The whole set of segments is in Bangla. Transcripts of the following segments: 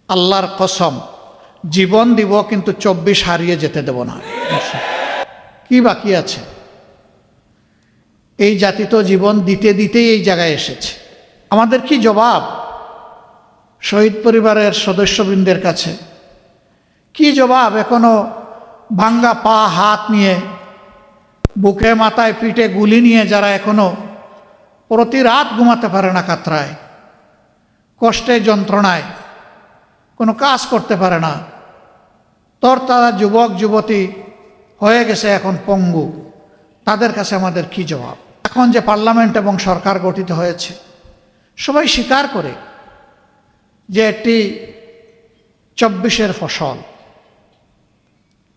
আল্লাহর কসম, জীবন দিব কিন্তু 24 হারিয়ে যেতে দেব না। কি বাকি আছে? এই জাতি তো জীবন দিতে দিতেই এই জায়গায় এসেছে। আমাদের কি জবাব শহীদ পরিবারের সদস্যবৃন্দের কাছে? কি জবাব এখনো ভাঙ্গা পা হাত নিয়ে, বুকে মাথায় পিঠে গুলি নিয়ে যারা এখনো প্রতি রাত ঘুমাতে পারে না, কাতরায়, কষ্টে, যন্ত্রণায়, কোনো কাজ করতে পারে না, তারা যুবক যুবতী হয়ে গেছে এখন পঙ্গু, তাদের কাছে আমাদের কি জবাব? এখন যে পার্লামেন্ট এবং সরকার গঠিত হয়েছে, সবাই স্বীকার করে যে এটি 24-এর ফসল,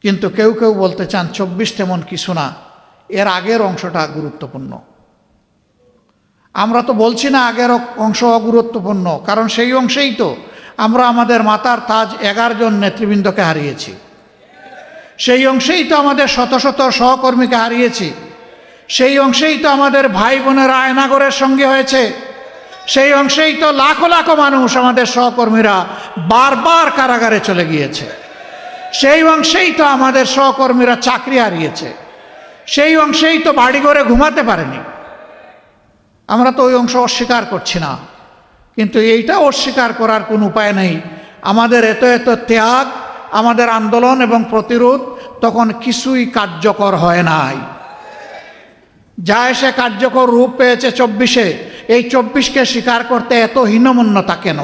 কিন্তু কেউ কেউ বলতে চান 24 তেমন কিছু না, এর আগের অংশটা গুরুত্বপূর্ণ। আমরা তো বলছি না আগের অংশ অগুরুত্বপূর্ণ, কারণ সেই অংশেই তো আমরা আমাদের মাতার তাজ 11 জন নেতৃবৃন্দকে হারিয়েছি, সেই অংশেই তো আমাদের শত শত সহকর্মীকে হারিয়েছি, সেই অংশেই তো আমাদের ভাই বোনেরা আয়নাগরের সঙ্গে হয়েছে, সেই অংশেই তো লাখো লাখো মানুষ, আমাদের সহকর্মীরা বারবার কারাগারে চলে গিয়েছে, সেই অংশেই তো আমাদের সহকর্মীরা চাকরি হারিয়েছে, সেই অংশেই তো বাড়িঘরে ঘুমাতে পারেনি। আমরা তো ওই অংশ অস্বীকার করছি না, কিন্তু এইটা অস্বীকার করার কোনো উপায় নেই। আমাদের এত এত ত্যাগ, আমাদের আন্দোলন এবং প্রতিরোধ তখন কিছুই কার্যকর হয় নাই। যা এসে কার্যকর রূপ পেয়েছে 24-এ, এই 24-কে স্বীকার করতে এত হীনমন্যতা কেন?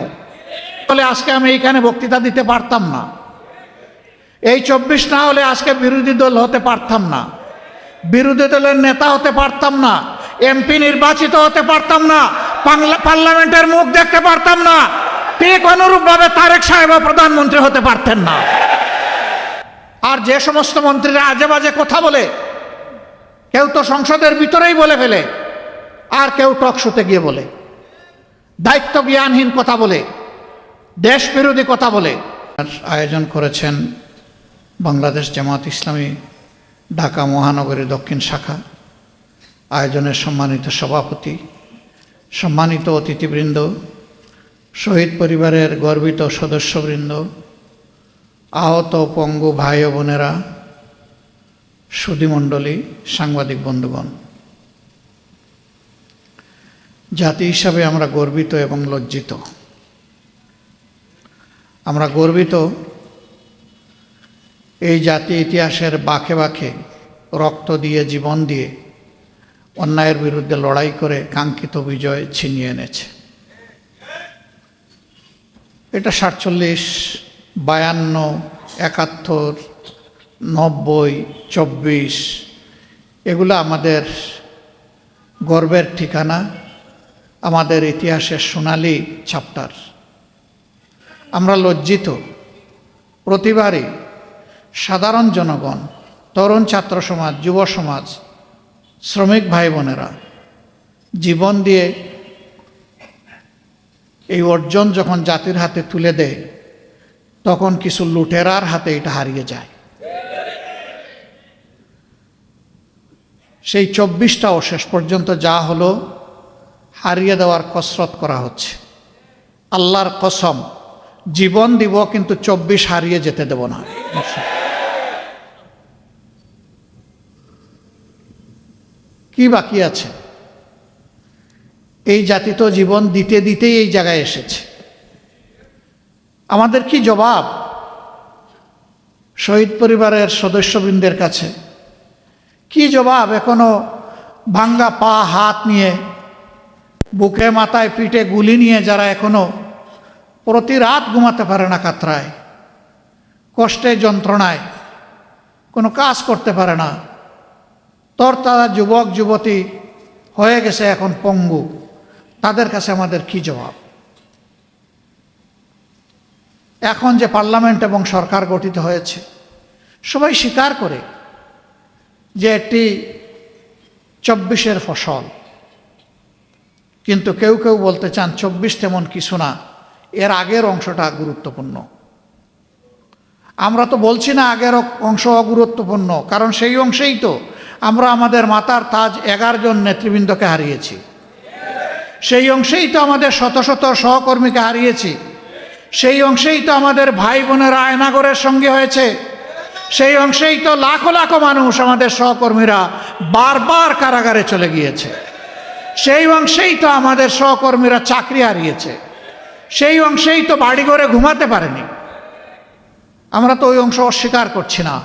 বলে আজকে আমি এইখানে বক্তৃতা দিতে পারতাম না, এই 24 না হলে আজকে বিরোধী দল হতে পারতাম না, বিরোধী দলের নেতা হতে পারতাম না, এমপি নির্বাচিত হতে পারতাম না, পার্লামেন্টের মুখ দেখতে পারতাম না, ঠিক অনুরূপভাবে তারেক সাহেব প্রধানমন্ত্রী হতে পারতেন না। আর যে সমস্ত মন্ত্রীরা আজে বাজে কথা বলে, কেউ তো সংসদের ভিতরেই বলে ফেলে, আর কেউ টক শোতে গিয়ে বলে, দায়িত্ব জ্ঞানহীন কথা বলে, দেশ বিরোধী কথা বলে। আয়োজন করেছেন বাংলাদেশ জামাত ইসলামী ঢাকা মহানগরী দক্ষিণ শাখা। আয়োজনের সম্মানিত সভাপতি, সম্মানিত অতিথিবৃন্দ, শহীদ পরিবারের গর্বিত সদস্যবৃন্দ, আহত পঙ্গু ভাই ও বোনেরা, সুধীমণ্ডলী, সাংবাদিক বন্ধুগণ, জাতি হিসাবে আমরা গর্বিত এবং লজ্জিত। আমরা গর্বিত এই জাতি ইতিহাসের বাঁকে বাঁকে রক্ত দিয়ে, জীবন দিয়ে অন্যায়ের বিরুদ্ধে লড়াই করে কাঙ্ক্ষিত বিজয় ছিনিয়ে এনেছে। এটা 47, 52, 71, 90, 24 এগুলো আমাদের গর্বের ঠিকানা, আমাদের ইতিহাসের সোনালি চ্যাপ্টার। আমরা লজ্জিত প্রতিবারই সাধারণ জনগণ, তরুণ ছাত্র সমাজ, যুব সমাজ, শ্রমিক ভাই বোনেরা জীবন দিয়ে এই অর্জন যখন জাতির হাতে তুলে দেয়, তখন কিছু লুটেরার হাতে এটা হারিয়ে যায়। সেই 24টাও শেষ পর্যন্ত যা হলো, হারিয়ে দেওয়ার কসরত করা হচ্ছে। আল্লাহর কসম, জীবন দিব কিন্তু 24 হারিয়ে যেতে দেব না। কি বাকি আছে? এই জাতি তো জীবন দিতে দিতেই এই জায়গায় এসেছে। আমাদের কি জবাব শহীদ পরিবারের সদস্যবৃন্দের কাছে? কি জবাব এখনো ভাঙ্গা পা হাত নিয়ে, বুকে মাথায় পিঠে গুলি নিয়ে যারা এখনো প্রতি রাত ঘুমাতে পারে না, কাতরায়, কষ্টে, যন্ত্রণায়, কোনো কাজ করতে পারে না, তারা যুবক যুবতী হয়ে গেছে এখন পঙ্গু, তাদের কাছে আমাদের কি জবাব? এখন যে পার্লামেন্ট এবং সরকার গঠিত হয়েছে, সবাই স্বীকার করে যে এটি 24-এর ফসল, কিন্তু কেউ কেউ বলতে চান 24 তেমন কিছু না, এর আগের অংশটা গুরুত্বপূর্ণ। আমরা তো বলছি না আগের অংশ অগুরুত্বপূর্ণ, কারণ সেই অংশেই তো আমরা আমাদের মাতার তাজ 11 জন নেতৃবৃন্দকে হারিয়েছি, সেই অংশেই তো আমাদের শত শত সহকর্মীকে হারিয়েছি, সেই অংশেই তো আমাদের ভাই বোনেরা আয়নাগরের সঙ্গে হয়েছে, সেই অংশেই তো লাখো লাখো মানুষ আমাদের সহকর্মীরা বারবার কারাগারে চলে গিয়েছে, সেই অংশেই তো আমাদের সহকর্মীরা চাকরি হারিয়েছে, সেই অংশেই তো বাড়িঘরে ঘুমাতে পারেনি। আমরা তো ওই অংশ অস্বীকার করছি না,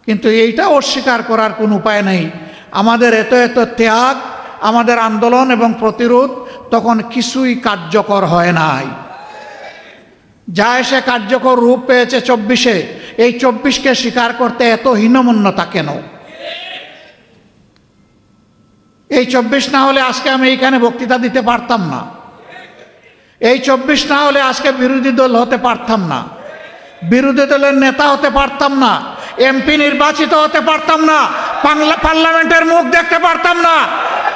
কিন্তু এইটা অস্বীকার করার কোনো উপায় নেই। আমাদের এত এত ত্যাগ, আমাদের আন্দোলন এবং প্রতিরোধ তখন কিছুই কার্যকর হয় নাই। যা এসে কার্যকর রূপ পেয়েছে 24-এ, এই 24কে স্বীকার করতে এত হীনমন্যতা কেন? এই 24 না হলে আজকে আমি এইখানে বক্তৃতা দিতে পারতাম না, এই 24 না হলে আজকে বিরোধী দল হতে পারতাম না, বিরোধী দলের নেতা হতে পারতাম না, এমপি নির্বাচিত হতে পারতাম না, পার্লামেন্টের মুখ দেখতে পারতাম না,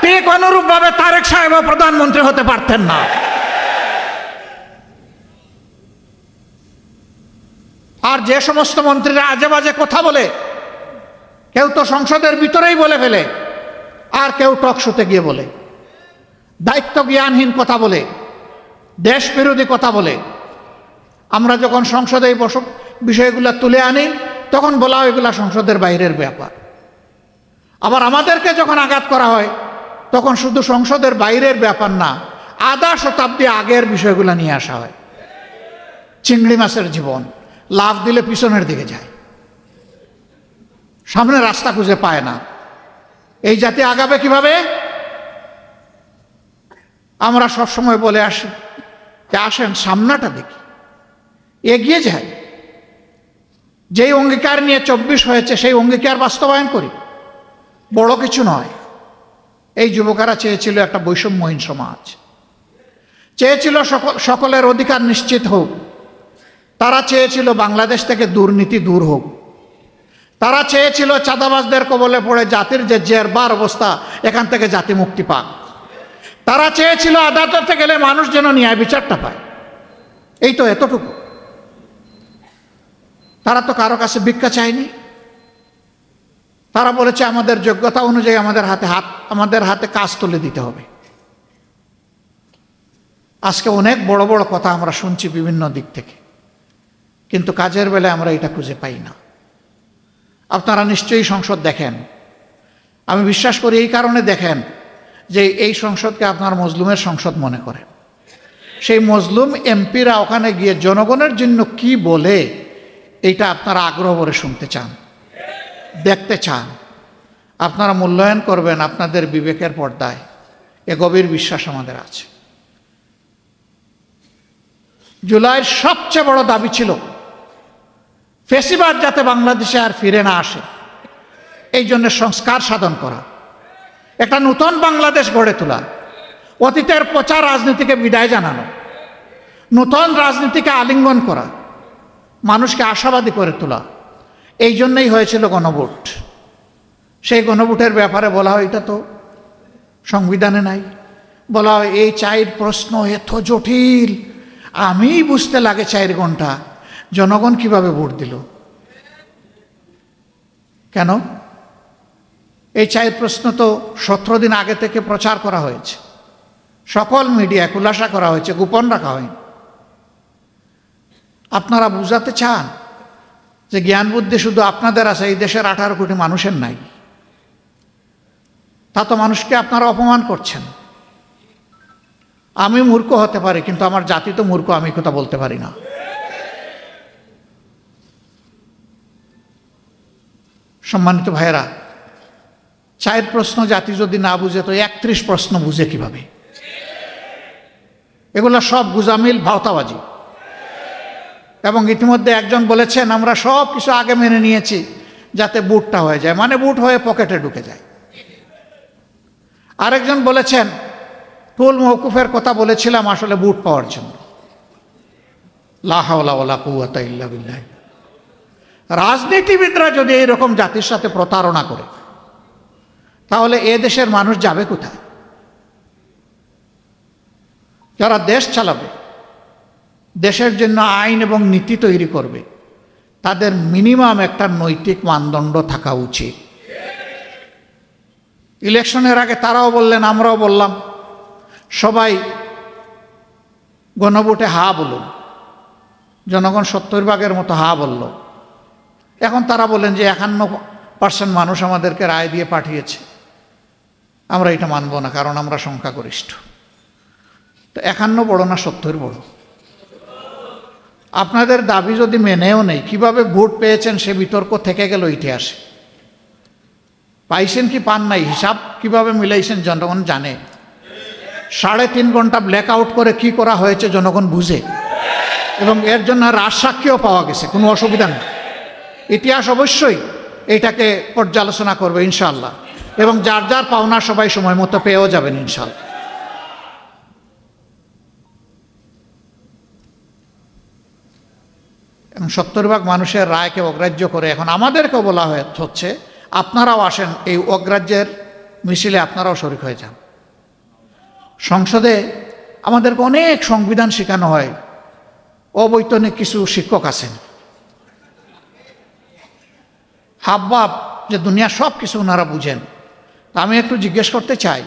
ঠিক অনুরূপভাবে তারেক সাহেব প্রধানমন্ত্রী হতে পারতেন না। আর যে সমস্ত মন্ত্রীরা আজে বাজে কথা বলে, কেউ তো সংসদের ভিতরেই বলে ফেলে, আর কেউ টক শোতে গিয়ে বলে, দায়িত্ব জ্ঞানহীন কথা বলে, দেশ বিরোধী কথা বলে। আমরা যখন সংসদে এই বিষয়গুলো তুলে আনি, তখন বলা হয় এগুলা সংসদের বাইরের ব্যাপার। আবার আমাদেরকে যখন আঘাত করা হয়, তখন শুধু সংসদের বাইরের ব্যাপার না, আধা শতাব্দী আগের বিষয়গুলো নিয়ে আসা হয়। চিংড়ি মাছের জীবন, লাফ দিলে পিছনের দিকে যায়, সামনে রাস্তা খুঁজে পায় না। এই জাতি আগাবে কিভাবে? আমরা সবসময় বলে আসি যে আসেন সামনাটা দেখি, এগিয়ে যাই। যেই অঙ্গীকার নিয়ে 24 হয়েছে, সেই অঙ্গীকার বাস্তবায়ন করি। বড় কিছু নয়। এই যুবকেরা চেয়েছিল একটা বৈষম্যহীন সমাজ, চেয়েছিল সকলের অধিকার নিশ্চিত হোক, তারা চেয়েছিল বাংলাদেশ থেকে দুর্নীতি দূর হোক, তারা চেয়েছিল চাঁদাবাজদের কবলে পড়ে জাতির যে জেরবার অবস্থা, এখান থেকে জাতি মুক্তি পাক। তারা চেয়েছিল আদালতে গেলে মানুষ যেন ন্যায় বিচারটা পায়। এই তো এতটুকু। তারা তো কারো কাছে ভিক্ষা চায়নি। তারা বলেছে আমাদের যোগ্যতা অনুযায়ী আমাদের হাতে কাজ তুলে দিতে হবে। আজকে অনেক বড় বড় কথা আমরা শুনছি বিভিন্ন দিক থেকে, কিন্তু কাজের বেলায় আমরা এটা খুঁজে পাই না। আপনারা নিশ্চয়ই সংসদ দেখেন, আমি বিশ্বাস করি এই কারণে দেখেন যে এই সংসদকে আপনার মজলুমের সংসদ মনে করেন। সেই মজলুম এমপিরা ওখানে গিয়ে জনগণের জন্য কি বলে, এইটা আপনারা আগ্রহ ভরে শুনতে চান, দেখতে চান। আপনারা মূল্যায়ন করবেন আপনাদের বিবেকের পর্দায়, এ গভীর বিশ্বাস আমাদের আছে। জুলাইয়ের সবচেয়ে বড় দাবি ছিল ফেসিবাদ যাতে বাংলাদেশে আর ফিরে না আসে, এই জন্য সংস্কার সাধন করা, একটা নতুন বাংলাদেশ গড়ে তোলা, অতীতের পচা রাজনীতিকে বিদায় জানানো, নতুন রাজনীতিকে আলিঙ্গন করা, মানুষকে আশাবাদী করে তোলা। এই জন্যই হয়েছিল গণভোট। সেই গণভোটের ব্যাপারে বলা হয় এটা তো সংবিধানে নাই। বলা হয় এই 4 প্রশ্ন এত জটিল, আমি বুঝতে লাগে 4 ঘন্টা, জনগণ কিভাবে ভোট দিল? কেন? এই 4 প্রশ্ন তো 17 দিন আগে থেকে প্রচার করা হয়েছে, সকল মিডিয়া খুলাসা করা হয়েছে, গোপন রাখা হয়নি। আপনারা বুঝাতে চান যে জ্ঞান বুদ্ধি শুধু আপনাদের আছে, এই দেশের 18 কোটি মানুষের নাই? তা তো মানুষকে আপনারা অপমান করছেন। আমি মূর্খ হতে পারি, কিন্তু আমার জাতি তো মূর্খ, আমি কথা বলতে পারি না। সম্মানিত ভাইয়েরা, 4 প্রশ্ন জাতি যদি না বুঝে তো 31 প্রশ্ন বুঝে কিভাবে? এগুলো সব গুজামিল, ভাওতাবাজি। এবং ইতিমধ্যে একজন বলেছেন আমরা সব কিছু আগে মেনে নিয়েছি যাতে বুটটা হয়ে যায়, মানে বুট হয়ে পকেটে ঢুকে যায়। আরেকজন বলেছেন টুল মওকুফের কথা বলেছিলাম আসলে বুট পাওয়ার জন্য। লা হাওলা ওয়ালা কুওয়াতা ইল্লা বিল্লাহ। রাজনীতিবিদরা যদি এইরকম জাতির সাথে প্রতারণা করে, তাহলে এ দেশের মানুষ যাবে কোথায়? যারা দেশ চালাবে, দেশের জন্য আইন এবং নীতি তৈরি করবে, তাদের মিনিমাম একটা নৈতিক মানদণ্ড থাকা উচিত। ইলেকশনের আগে তারাও বললেন, আমরাও বললাম, সবাই গণভোটে হা বলুন। জনগণ 70% মতো হা বলল। এখন তারা বলেন যে 51% মানুষ আমাদেরকে রায় দিয়ে পাঠিয়েছে। আমরা এটা মানব না, কারণ আমরা সংখ্যাগরিষ্ঠ। তো 51 বড় না 70 বড়? আপনাদের দাবি যদি মেনেও নেই, কিভাবে ভোট পেয়েছেন সে বিতর্ক থেকে গেল ইতিহাসে। পাইছেন কি পান নাই, হিসাব কিভাবে মিলাইছেন জনগণ জানে। 3.5 ঘন্টা ব্ল্যাক আউট করে কি করা হয়েছে জনগণ বুঝে, এবং এর জন্য রাজসাক্ষীও পাওয়া গেছে, কোনো অসুবিধা নেই। ইতিহাস অবশ্যই এটাকে পর্যালোচনা করবে ইনশাআল্লাহ, এবং যার যার পাওনা সবাই সময় মতো পেয়েও যাবেন ইনশাআল্লাহ। এবং 70% মানুষের রায়কে অগ্রাহ্য করে এখন আমাদেরকেও বলা হচ্ছে আপনারাও আসেন, এই অগ্রাহ্যের মিছিলে আপনারাও শরিক হয়ে যান। সংসদে আমাদেরকে অনেক সংবিধান শেখানো হয়, অবৈতনিক কিছু শিক্ষক আছেন, হাবভাব যে দুনিয়া সব কিছু ওনারা বুঝেন। তা আমি একটু জিজ্ঞেস করতে চাই,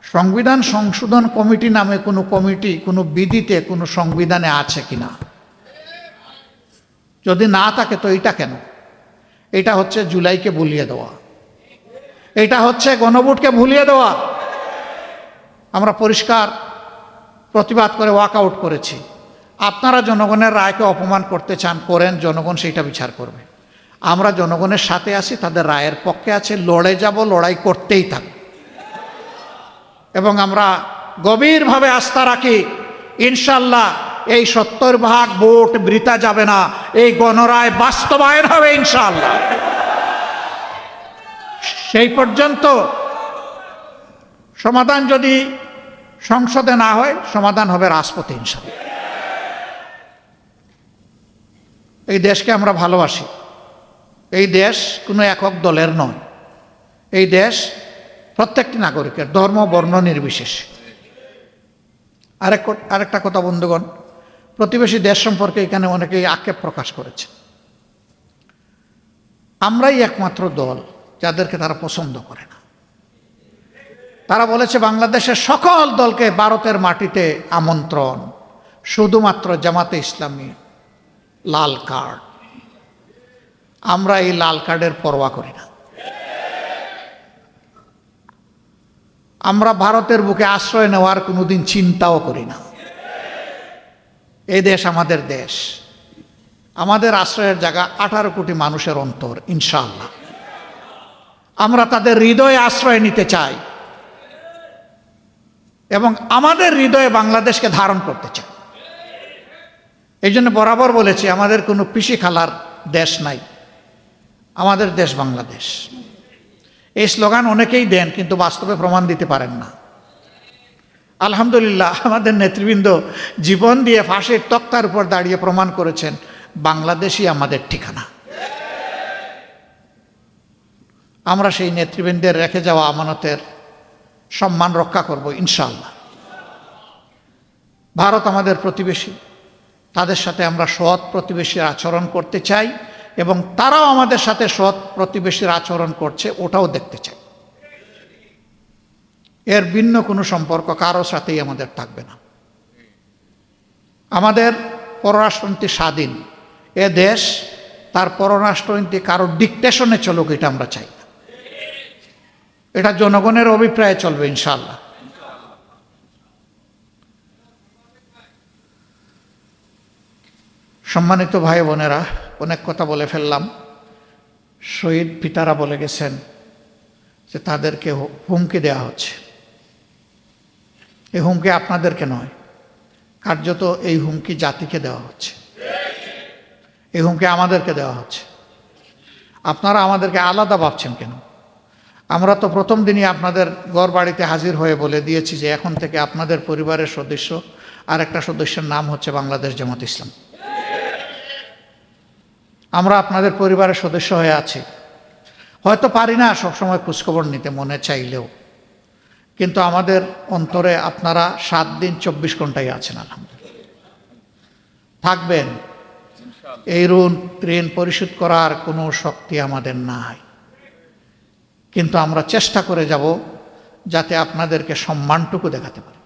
সংবিধান সংশোধন কমিটি নামে কোনো কমিটি কোনো বিধিতে কোনো সংবিধানে আছে কিনা? যদি না থাকে তো এটা কেন? এটা হচ্ছে জুলাইকে ভুলিয়ে দেওয়া, এটা হচ্ছে গণভোটকে ভুলিয়ে দেওয়া। আমরা পরিষ্কার প্রতিবাদ করে ওয়াক আউট করেছি। আপনারা জনগণের রায়কে অপমান করতে চান, করেন, জনগণ সেইটা বিচার করবে। আমরা জনগণের সাথে আছি, তাদের রায়ের পক্ষে আছে, লড়ে যাব, লড়াই করতেই থাকব। এবং আমরা গভীরভাবে আস্থা রাখি ইনশাল্লাহ এই 70% ভোট বৃথা যাবে না, এই গণরায় বাস্তবায়ন হবে ইনশাআল্লাহ। সেই পর্যন্ত সমাধান যদি সংসদে না হয়, সমাধান হবে রাজপথে ইনশাআল্লাহ। এই দেশকে আমরা ভালোবাসি। এই দেশ কোনো একক দলের নয়, এই দেশ প্রত্যেকটি নাগরিকের, ধর্ম বর্ণ নির্বিশেষে। আরেকটা কথা বন্ধুগণ, প্রতিবেশী দেশ সম্পর্কে এখানে অনেকেই আক্ষেপ প্রকাশ করেছে। আমরাই একমাত্র দল যাদেরকে তারা পছন্দ করে না। তারা বলেছে বাংলাদেশের সকল দলকে ভারতের মাটিতে আমন্ত্রণ, শুধুমাত্র জামাতে ইসলামী লাল কার্ড। আমরা এই লাল কার্ডের পরোয়া করি না। আমরা ভারতের বুকে আশ্রয় নেওয়ার কোনোদিন চিন্তাও করি না। এই দেশ আমাদের দেশ, আমাদের আশ্রয়ের জায়গা 18 কোটি মানুষের অন্তর ইনশাআল্লাহ। আমরা তাদের হৃদয়ে আশ্রয় নিতে চাই এবং আমাদের হৃদয়ে বাংলাদেশকে ধারণ করতে চাই। এই জন্য বরাবর বলেছি, আমাদের কোনো পিসি খালার দেশ নাই, আমাদের দেশ বাংলাদেশ। এই স্লোগান অনেকেই দেন, কিন্তু বাস্তবে প্রমাণ দিতে পারেন না। আলহামদুলিল্লাহ, আমাদের নেতৃবৃন্দ জীবন দিয়ে ফাঁসির তক্তার উপর দাঁড়িয়ে প্রমাণ করেছেন বাংলাদেশই আমাদের ঠিকানা। আমরা সেই নেতৃবৃন্দের রেখে যাওয়া আমানতের সম্মান রক্ষা করব ইনশাআল্লাহ। ভারত আমাদের প্রতিবেশী, তাদের সাথে আমরা সৎ প্রতিবেশীর আচরণ করতে চাই এবং তারাও আমাদের সাথে সৎ প্রতিবেশীর আচরণ করছে ওটাও দেখতে চাই। এর ভিন্ন কোনো সম্পর্ক কারো সাথেই আমাদের থাকবে না। আমাদের পররাষ্ট্রনীতি স্বাধীন। এ দেশ তার পররাষ্ট্রনীতি কারো ডিকটেশনে চলুক, এটা আমরা চাই না। এটা জনগণের অভিপ্রায়ে চলবে ইনশাআল্লাহ। সম্মানিত ভাই বোনেরা, অনেক কথা বলে ফেললাম। শহীদ পিতারা বলে গেছেন যে তাদেরকে হুমকি দেওয়া হচ্ছে। এই হুমকি আপনাদেরকে নয়, কার্যত এই হুমকি জাতিকে দেওয়া হচ্ছে, এই হুমকি আমাদেরকে দেওয়া হচ্ছে। আপনারা আমাদেরকে আলাদা ভাবছেন কেন? আমরা তো প্রথম দিনই আপনাদের ঘর বাড়িতে হাজির হয়ে বলে দিয়েছি যে এখন থেকে আপনাদের পরিবারের সদস্য আর একটা সদস্যের নাম হচ্ছে বাংলাদেশ জামাত ইসলাম। আমরা আপনাদের পরিবারের সদস্য হয়ে আছি। হয়তো পারি না সবসময় খোঁজখবর নিতে, মনে চাইলেও, কিন্তু আমাদের অন্তরে আপনারা 7 দিন 24 ঘন্টাই আছেন। আলহামদুলিল্লাহ, থাকবেন। এই ঋণ পরিশোধ করার কোনো শক্তি আমাদের নাই, কিন্তু আমরা চেষ্টা করে যাব যাতে আপনাদেরকে সম্মানটুকু দেখাতে পারি।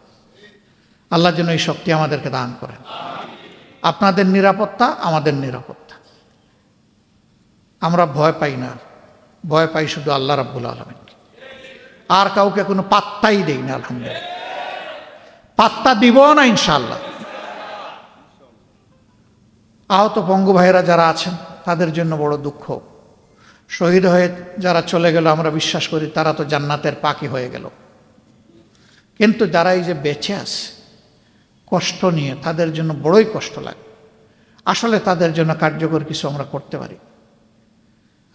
আল্লাহ যেন এই শক্তি আমাদেরকে দান করেন। আপনাদের নিরাপত্তা আমাদের নিরাপত্তা। আমরা ভয় পাই না, ভয় পাই শুধু আল্লাহ রাব্বুল আলামিনকে। আর কাউকে কোনো পাত্তাই দেই না, আলহামদুলিল্লাহ, পাত্তা দিব না ইনশাআল্লাহ। আহত পঙ্গু ভাইয়েরা যারা আছেন তাদের জন্য বড় দুঃখ। শহীদ হয়ে যারা চলে গেল আমরা বিশ্বাস করি তারা তো জান্নাতের পাখি হয়ে গেল, কিন্তু যারা এই যে বেঁচে আছে কষ্ট নিয়ে, তাদের জন্য বড়ই কষ্ট লাগে। আসলে তাদের জন্য কার্যকর কিছু আমরা করতে পারি,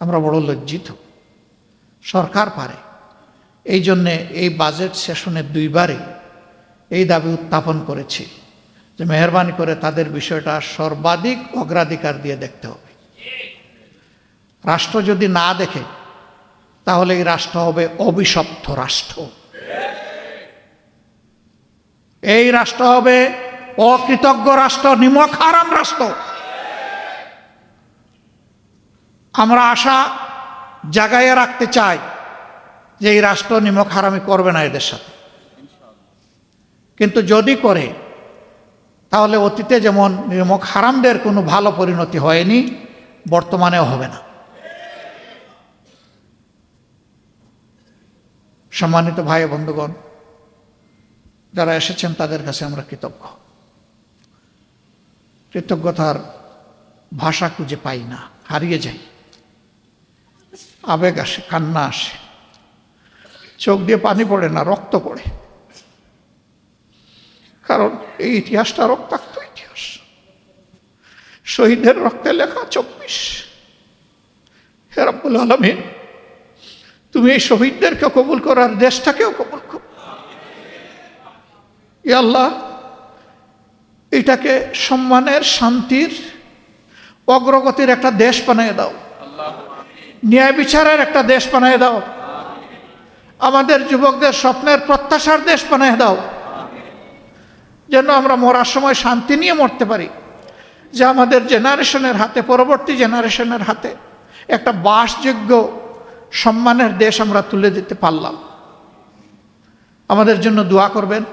আমরা বড় লজ্জিত। সরকার পারে, এই জন্যে এই বাজেট সেশনে দুইবারই এই দাবি উত্থাপন করেছি যে মেহরবানি করে তাদের বিষয়টা সর্বাধিক অগ্রাধিকার দিয়ে দেখতে হবে। রাষ্ট্র যদি না দেখে তাহলে এই রাষ্ট্র হবে অভিশপ্ত রাষ্ট্র, এই রাষ্ট্র হবে অকৃতজ্ঞ রাষ্ট্র, নিমক হারাম রাষ্ট্র। আমরা আশা জাগাইয়ে রাখতে চাই যে এই রাষ্ট্র নিমক হারামি করবে না এদের সাথে, কিন্তু যদি করে তাহলে অতীতে যেমন নিমক হারামদের কোনো ভালো পরিণতি হয়নি, বর্তমানেও হবে না। সম্মানিত ভাই বন্ধুগণ, যারা এসেছেন তাদের কাছে আমরা কৃতজ্ঞ। কৃতজ্ঞতার ভাষা খুঁজে পাই না, হারিয়ে যাই। আবেগ আসে, কান্না আসে, চোখ দিয়ে পানি পড়ে না, রক্ত পড়ে। কারণ এই ইতিহাসটা রক্তাক্ত ইতিহাস, শহীদের রক্তে লেখা 24। হে রব্বুল আলামিন, তুমি এই শহীদদেরকে কবুল করার দেশটাকেও কবুল করো। ইয়া আল্লাহ, এটাকে সম্মানের, শান্তির, অগ্রগতির একটা দেশ বানিয়ে দাও, ন্যায় বিচারের একটা দেশ বানিয়ে দাও, আমাদের যুবকদের স্বপ্নের প্রত্যাশার দেশ বানিয়ে দাও, যেন আমরা মরার সময় শান্তি নিয়ে মরতে পারি, যে আমাদের জেনারেশনের হাতে, পরবর্তী জেনারেশনের হাতে একটা বাসযোগ্য সম্মানের দেশ আমরা তুলে দিতে পারলাম। আমাদের জন্য দোয়া করবেন।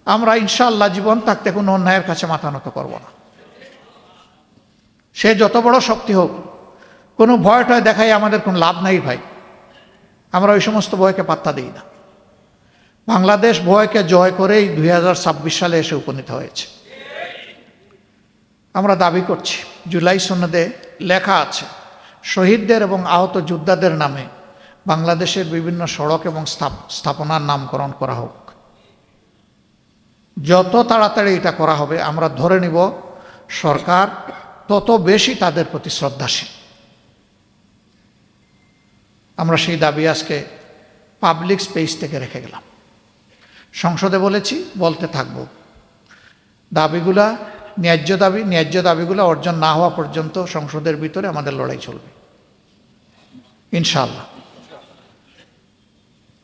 আমরা ইনশাআল্লাহ জীবন থাকতে কোনো অন্যায়ের কাছে মাথা নত করব না, সে যত বড় শক্তি হোক। কোনো ভয় টয় দেখাই আমাদের কোনো লাভ নাই ভাই, আমরা ওই সমস্ত ভয়কে পাত্তা দিই না। বাংলাদেশ ভয়কে জয় করেই 2026 সালে এসে উপনীত হয়েছে। আমরা দাবি করছি, জুলাই সনদে লেখা আছে শহীদদের এবং আহত যোদ্ধাদের নামে বাংলাদেশের বিভিন্ন সড়ক এবং স্থাপনার নামকরণ করা হোক। যত তাড়াতাড়ি এটা করা হবে আমরা ধরে নিব সরকার তত বেশি তাদের প্রতি শ্রদ্ধাশীল। আমরা সেই দাবি আজকে পাবলিক স্পেস থেকে রেখে গেলাম, সংসদে বলেছি, বলতে থাকব। দাবিগুলা ন্যায্য দাবিগুলো অর্জন না হওয়া পর্যন্ত সংসদের ভিতরে আমাদের লড়াই চলবে ইনশাআল্লাহ।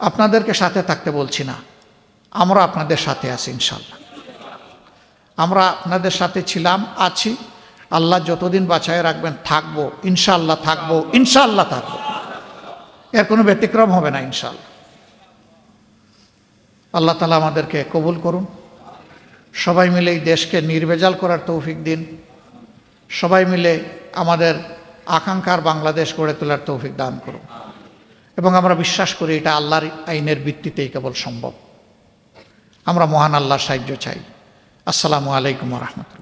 আপনাদেরকে সাথে থাকতে বলছি না, আমরা আপনাদের সাথে আছি ইনশাআল্লাহ। আমরা আপনাদের সাথে ছিলাম, আছি, আল্লাহ যতদিন বাঁচায় রাখবেন থাকবো ইনশাআল্লাহ, থাকবো ইনশাআল্লাহ, থাকবো। এর কোনো ব্যতিক্রম হবে না ইনশাআল্লাহ। আল্লাহ তাআলা আমাদেরকে কবুল করুন। সবাই মিলে এই দেশকে নির্ভেজাল করার তৌফিক দিন। সবাই মিলে আমাদের আকাঙ্ক্ষার বাংলাদেশ গড়ে তোলার তৌফিক দান করুন। এবং আমরা বিশ্বাস করি এটা আল্লাহর আইনের ভিত্তিতেই কেবল সম্ভব। আমরা মহান আল্লাহর সাহায্য চাই। আসসালামু আলাইকুম ওয়া রাহমাতুল্লাহ।